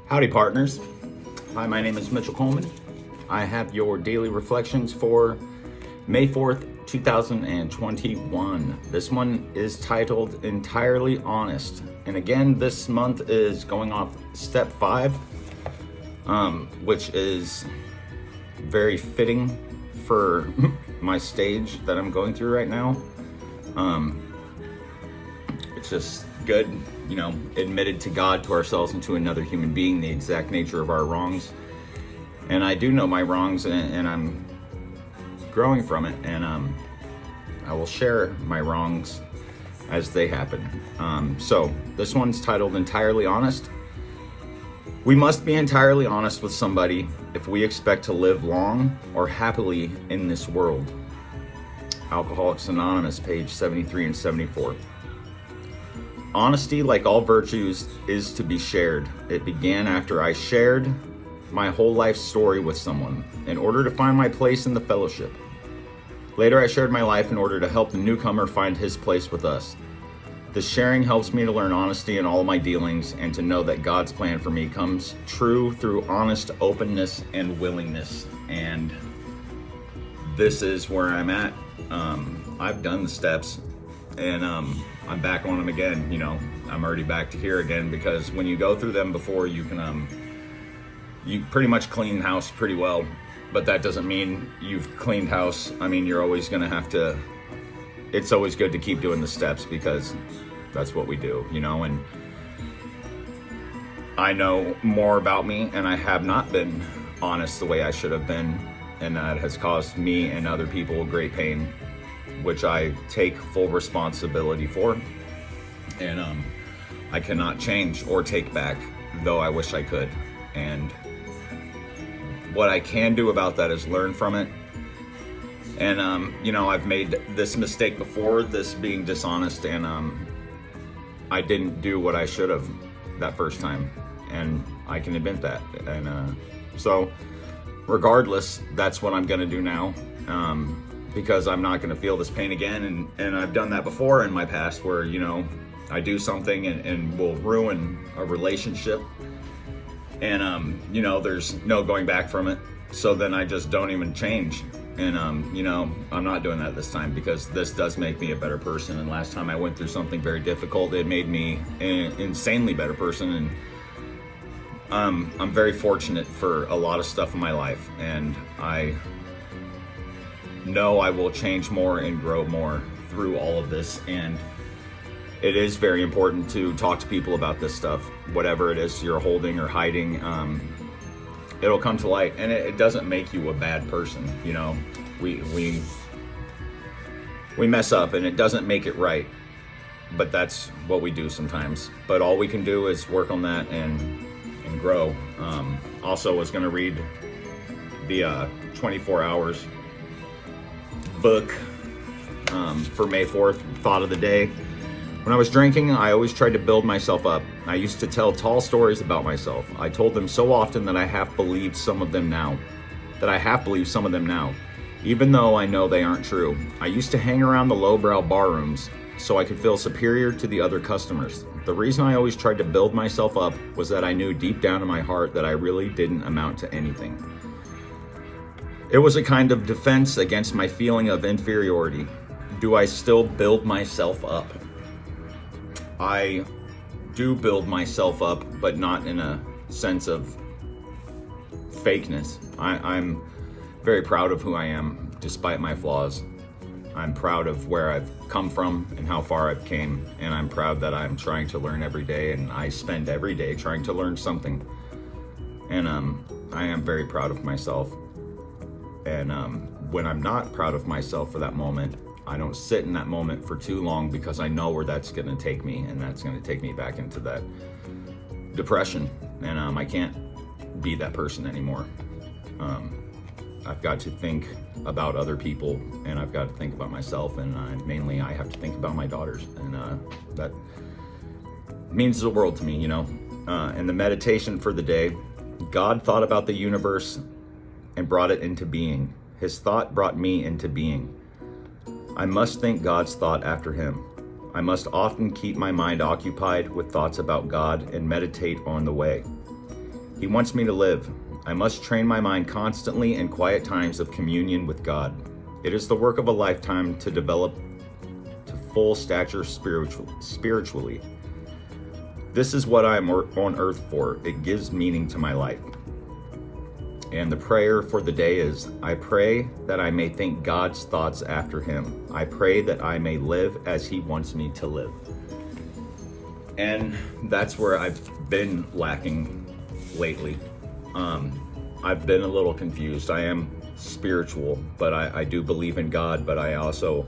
Howdy, partners. Hi, my name is Mitchell Coleman. I have your daily reflections for May 4th, 2021. This one is titled Entirely Honest. And again, this month is going off step 5, which is very fitting for my stage that I'm going through right now. It's just good, admitted to God, to ourselves, and to another human being the exact nature of our wrongs. And I do know my wrongs, and I'm growing from it, and I will share my wrongs as they happen. So this one's titled Entirely Honest. We must be entirely honest with somebody if we expect to live long or happily in this world. Alcoholics Anonymous, page 73 and 74. Honesty, like all virtues, is to be shared. It began after I shared my whole life story with someone in order to find my place in the fellowship. Later, I shared my life in order to help the newcomer find his place with us. The sharing helps me to learn honesty in all of my dealings and to know that God's plan for me comes true through honest openness and willingness. And this is where I'm at. I've done the steps, and I'm back on them again. I'm already back to here again, because when you go through them before, you can you pretty much clean house pretty well, but that doesn't mean you've cleaned house. I mean, you're always going to have to, it's always good to keep doing the steps, because that's what we do, and I know more about me, and I have not been honest the way I should have been, and that has caused me and other people great pain, which I take full responsibility for, and I cannot change or take back, though I wish I could. And what I can do about that is learn from it. And I've made this mistake before, this being dishonest, and I didn't do what I should have that first time, and I can admit that. And so regardless, that's what I'm gonna do now. Because I'm not going to feel this pain again, and I've done that before in my past, where I do something and will ruin a relationship, and there's no going back from it, so then I just don't even change. And I'm not doing that this time, because this does make me a better person. And last time I went through something very difficult, it made me an insanely better person. And I'm very fortunate for a lot of stuff in my life, and I know I will change more and grow more through all of this. And it is very important to talk to people about this stuff, whatever it is you're holding or hiding. It'll come to light, and it doesn't make you a bad person. We mess up, and it doesn't make it right, but that's what we do sometimes. But all we can do is work on that and grow. Also was going to read the 24 Hours book for May 4th, thought of the day. When I was drinking, I always tried to build myself up. I used to tell tall stories about myself. I told them so often that I half believed some of them now. Even though I know they aren't true. I used to hang around the lowbrow bar rooms so I could feel superior to the other customers. The reason I always tried to build myself up was that I knew deep down in my heart that I really didn't amount to anything. It was a kind of defense against my feeling of inferiority. Do I still build myself up? I do build myself up, but not in a sense of fakeness. I'm very proud of who I am, despite my flaws. I'm proud of where I've come from and how far I've came, and I'm proud that I'm trying to learn every day, and I spend every day trying to learn something. And I am very proud of myself. And when I'm not proud of myself for that moment, I don't sit in that moment for too long, because I know where that's going to take me, and that's going to take me back into that depression. And I can't be that person anymore. I've got to think about other people, and I've got to think about myself, and mainly I have to think about my daughters, and that means the world to me, And the meditation for the day: God thought about the universe and brought it into being. His thought brought me into being. I must think God's thought after him. I must often keep my mind occupied with thoughts about God and meditate on the way. He wants me to live. I must train my mind constantly in quiet times of communion with God. It is the work of a lifetime to develop to full stature spiritually. This is what I'm on earth for. It gives meaning to my life. And the prayer for the day is, I pray that I may think God's thoughts after him. I pray that I may live as he wants me to live. And that's where I've been lacking lately. I've been a little confused. I am spiritual, but I do believe in God, but I also,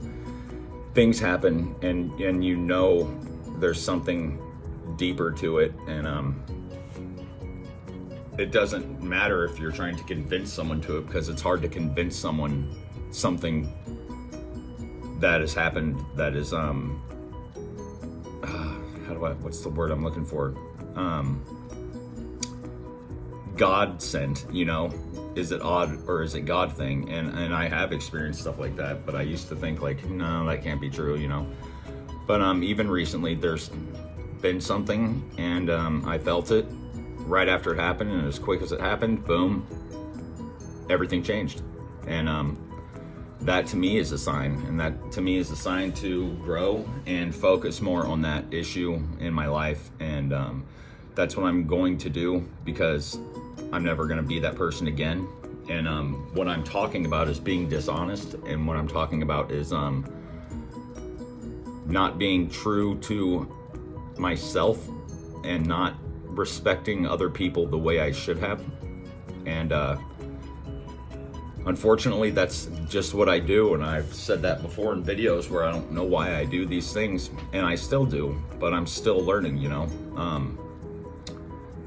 things happen and you know there's something deeper to it, and it doesn't matter if you're trying to convince someone to it, because it's hard to convince someone something that has happened that is what's the word I'm looking for? God sent, you know? Is it odd or is it God thing? And I have experienced stuff like that, but I used to think like, no, that can't be true, you know? But even recently there's been something, and I felt it right after it happened, and as quick as it happened, boom, everything changed. And that to me is a sign, and that to me is a sign to grow and focus more on that issue in my life. And that's what I'm going to do, because I'm never going to be that person again. And what I'm talking about is being dishonest, and what I'm talking about is not being true to myself and not respecting other people the way I should have. And unfortunately, that's just what I do. And I've said that before in videos where I don't know why I do these things, and I still do, but I'm still learning, you know?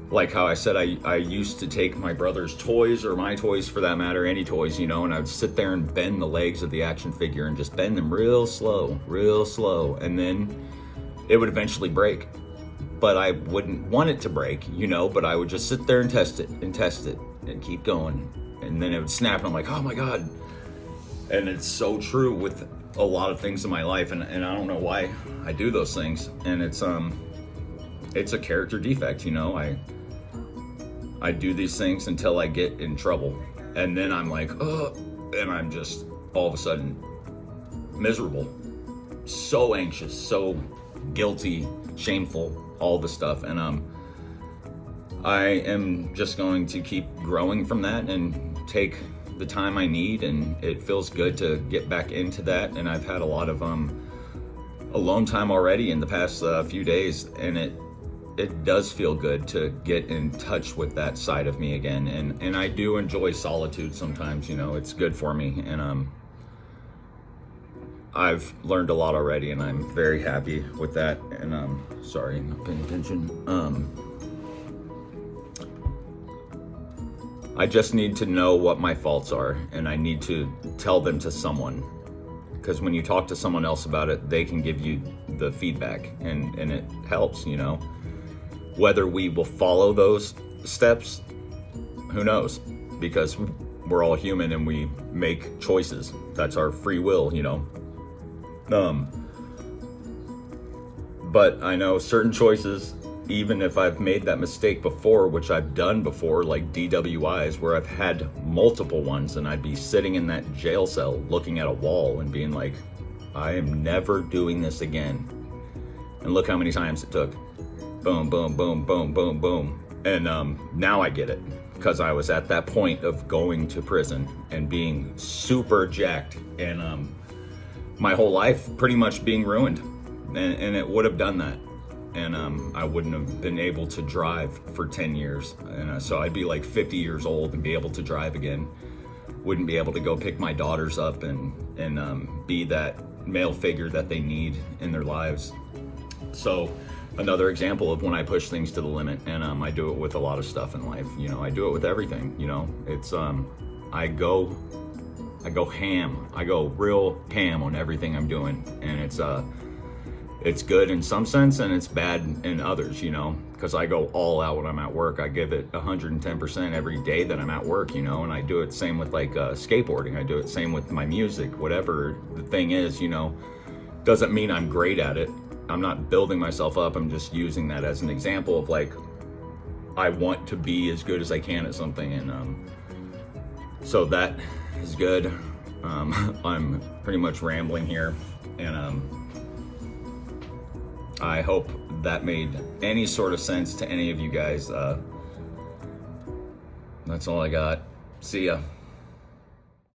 Like how I said, I used to take my brother's toys, or my toys for that matter, any toys, you know, and I would sit there and bend the legs of the action figure and just bend them real slow, and then it would eventually break. But I wouldn't want it to break, you know, but I would just sit there and test it and keep going. And then it would snap, and I'm like, oh my God. And it's so true with a lot of things in my life, and I don't know why I do those things. And it's a character defect, you know. I do these things until I get in trouble, and then I'm like, oh, and I'm just all of a sudden miserable, so anxious, so guilty, shameful, all the stuff. And I am just going to keep growing from that and take the time I need, and it feels good to get back into that. And I've had a lot of alone time already in the past few days, and it does feel good to get in touch with that side of me again. And I do enjoy solitude sometimes, you know. It's good for me, and I've learned a lot already, and I'm very happy with that. And sorry, not paying attention. I just need to know what my faults are, and I need to tell them to someone, because when you talk to someone else about it, they can give you the feedback, and it helps, you know. Whether we will follow those steps, who knows? Because we're all human and we make choices. That's our free will, you know. But I know certain choices, even if I've made that mistake before, which I've done before, like DWIs, where I've had multiple ones, and I'd be sitting in that jail cell looking at a wall and being like, I am never doing this again. And look how many times it took. Boom, boom, boom, boom, boom, boom. And now I get it, because I was at that point of going to prison and being super jacked, and my whole life pretty much being ruined. And it would have done that. And I wouldn't have been able to drive for 10 years. And so I'd be like 50 years old and be able to drive again. Wouldn't be able to go pick my daughters up and be that male figure that they need in their lives. So another example of when I push things to the limit, and I do it with a lot of stuff in life. You know, I do it with everything, you know. It's I go ham. I go real ham on everything I'm doing, and it's good in some sense and it's bad in others, you know, because I go all out when I'm at work. I give it 110% every day that I'm at work, you know. And I do it same with like skateboarding. I do it same with my music, whatever the thing is, you know. Doesn't mean I'm great at it. I'm not building myself up. I'm just using that as an example of like, I want to be as good as I can at something, and so that is good. I'm pretty much rambling here, and I hope that made any sort of sense to any of you guys. That's all I got. See ya.